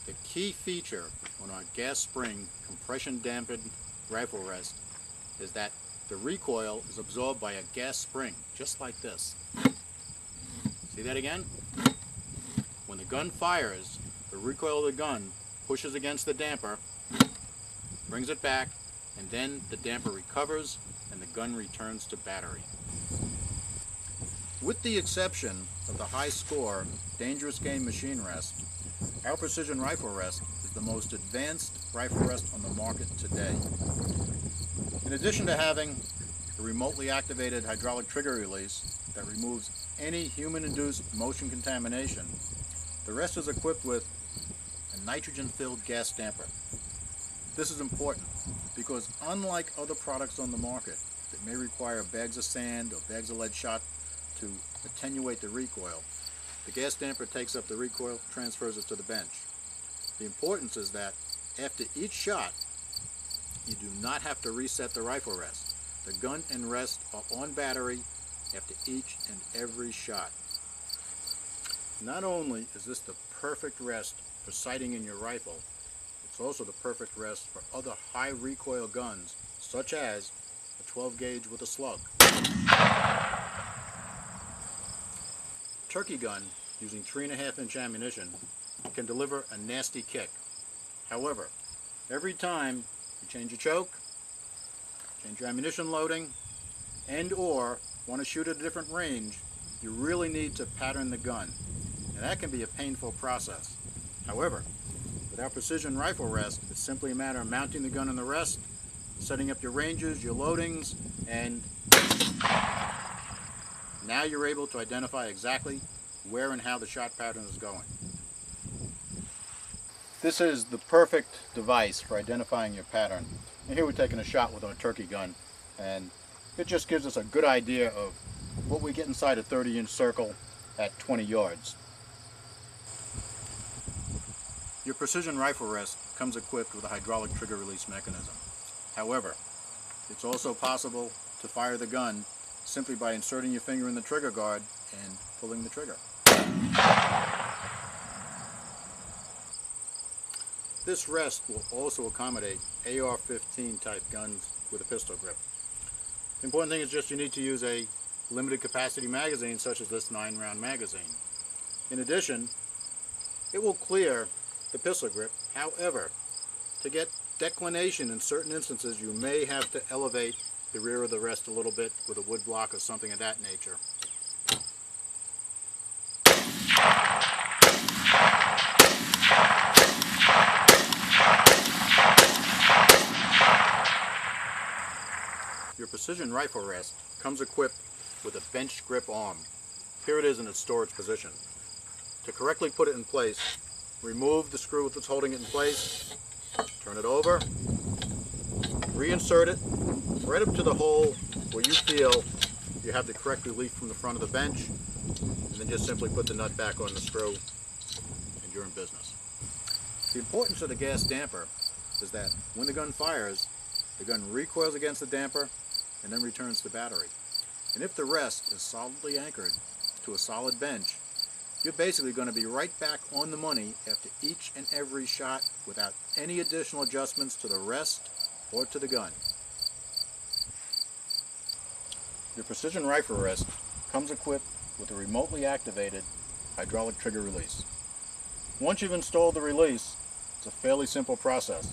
The key feature on our gas spring compression dampened rifle rest is that the recoil is absorbed by a gas spring, just like this. See that again? When the gun fires, the recoil of the gun pushes against the damper, brings it back, and then the damper recovers and the gun returns to battery. With the exception of the Hyskore dangerous game machine rest, our precision rifle rest is the most advanced rifle rest on the market today. In addition to having a remotely activated hydraulic trigger release that removes any human-induced motion contamination, the rest is equipped with a nitrogen-filled gas damper. This is important because unlike other products on the market that may require bags of sand or bags of lead shot to attenuate the recoil, the gas damper takes up the recoil, transfers it to the bench. The importance is that after each shot, you do not have to reset the rifle rest. The gun and rest are on battery after each and every shot. Not only is this the perfect rest for sighting in your rifle, it's also the perfect rest for other high recoil guns, such as a 12 gauge with a slug. Turkey gun using 3.5-inch ammunition can deliver a nasty kick. However, every time you change your choke, change your ammunition loading, and or want to shoot at a different range, you really need to pattern the gun. And that can be a painful process. However, with our precision rifle rest, it's simply a matter of mounting the gun in the rest, setting up your ranges, your loadings, and now you're able to identify exactly where and how the shot pattern is going. This is the perfect device for identifying your pattern. And here we're taking a shot with our turkey gun, and it just gives us a good idea of what we get inside a 30-inch circle at 20 yards. Your precision rifle rest comes equipped with a hydraulic trigger release mechanism. However, it's also possible to fire the gun simply by inserting your finger in the trigger guard and pulling the trigger. This rest will also accommodate AR-15 type guns with a pistol grip. The important thing is just you need to use a limited capacity magazine such as this 9-round magazine. In addition, it will clear the pistol grip. However, to get declination in certain instances, you may have to elevate the rear of the rest a little bit with a wood block or something of that nature. Your precision rifle rest comes equipped with a bench grip arm. Here it is in its storage position. To correctly put it in place, remove the screw that's holding it in place, turn it over, reinsert it right up to the hole where you feel you have the correct relief from the front of the bench, and then just simply put the nut back on the screw and you're in business. The importance of the gas damper is that when the gun fires, the gun recoils against the damper and then returns to battery. And if the rest is solidly anchored to a solid bench, you're basically going to be right back on the money after each and every shot without any additional adjustments to the rest or to the gun. Your precision rifle rest comes equipped with a remotely activated hydraulic trigger release. Once you've installed the release, it's a fairly simple process.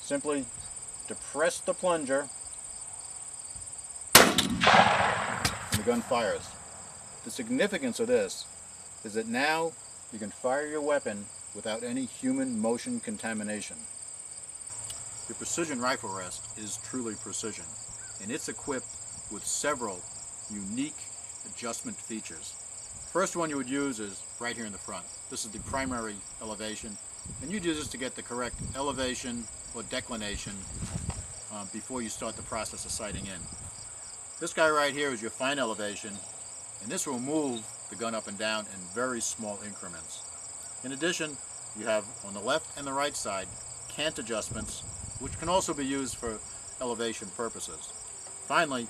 Simply depress the plunger and the gun fires. The significance of this is that now you can fire your weapon without any human motion contamination. Your precision rifle rest is truly precision, and it's equipped with several unique adjustment features. First one you would use is right here in the front. This is the primary elevation, and you'd use this to get the correct elevation or declination before you start the process of sighting in. This guy right here is your fine elevation, and this will move the gun up and down in very small increments. In addition, you have on the left and the right side cant adjustments, which can also be used for elevation purposes. Finally,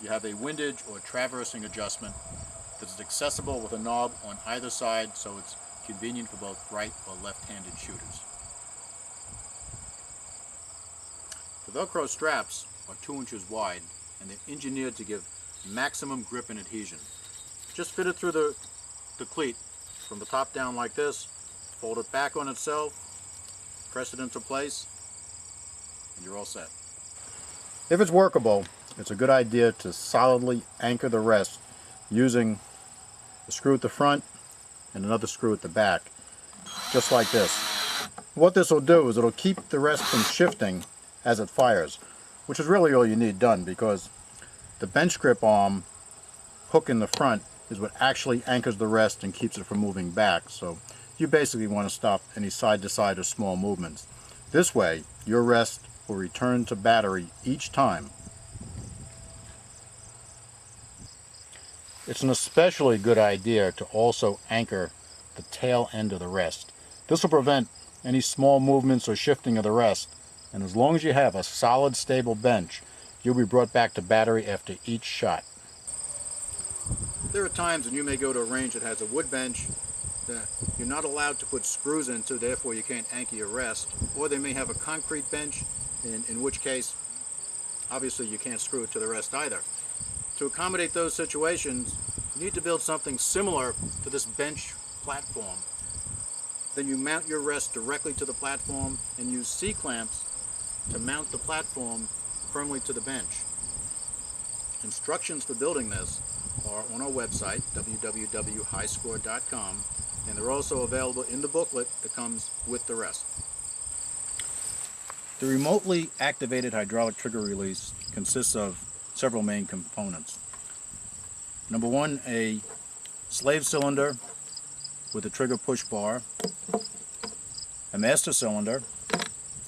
you have a windage or traversing adjustment that is accessible with a knob on either side, so it convenient for both right or left-handed shooters. The Velcro straps are 2 inches wide and they're engineered to give maximum grip and adhesion. Just fit it through the cleat from the top down like this, fold it back on itself, press it into place, and you're all set. If it's workable, it's a good idea to solidly anchor the rest using a screw at the front and another screw at the back, just like this. What this will do is it'll keep the rest from shifting as it fires, which is really all you need done, because the bench grip arm hook in the front is what actually anchors the rest and keeps it from moving back. So you basically want to stop any side-to-side or small movements. This way, your rest will return to battery each time. It's an especially good idea to also anchor the tail end of the rest. This will prevent any small movements or shifting of the rest, and as long as you have a solid, stable bench, you'll be brought back to battery after each shot. There are times when you may go to a range that has a wood bench that you're not allowed to put screws into, therefore you can't anchor your rest, or they may have a concrete bench, in which case obviously you can't screw it to the rest either. To accommodate those situations, you need to build something similar to this bench platform. Then you mount your rest directly to the platform and use C-clamps to mount the platform firmly to the bench. Instructions for building this are on our website, www.hyskore.com, and they're also available in the booklet that comes with the rest. The remotely activated hydraulic trigger release consists of several main components. Number one, a slave cylinder with a trigger push bar, a master cylinder,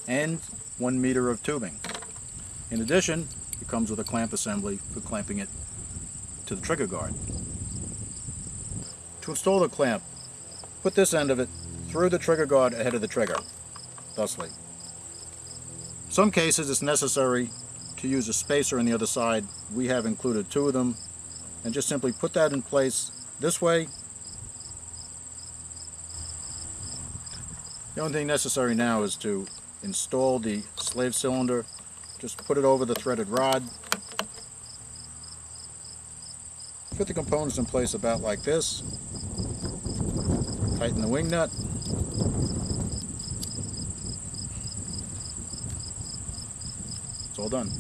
and 1 meter of tubing. In addition, it comes with a clamp assembly for clamping it to the trigger guard. To install the clamp, put this end of it through the trigger guard ahead of the trigger, thusly. In some cases it's necessary to use a spacer on the other side. We have included 2 of them, and just simply put that in place this way. The only thing necessary now is to install the slave cylinder. Just put it over the threaded rod. Fit the components in place about like this. Tighten the wing nut. It's all done.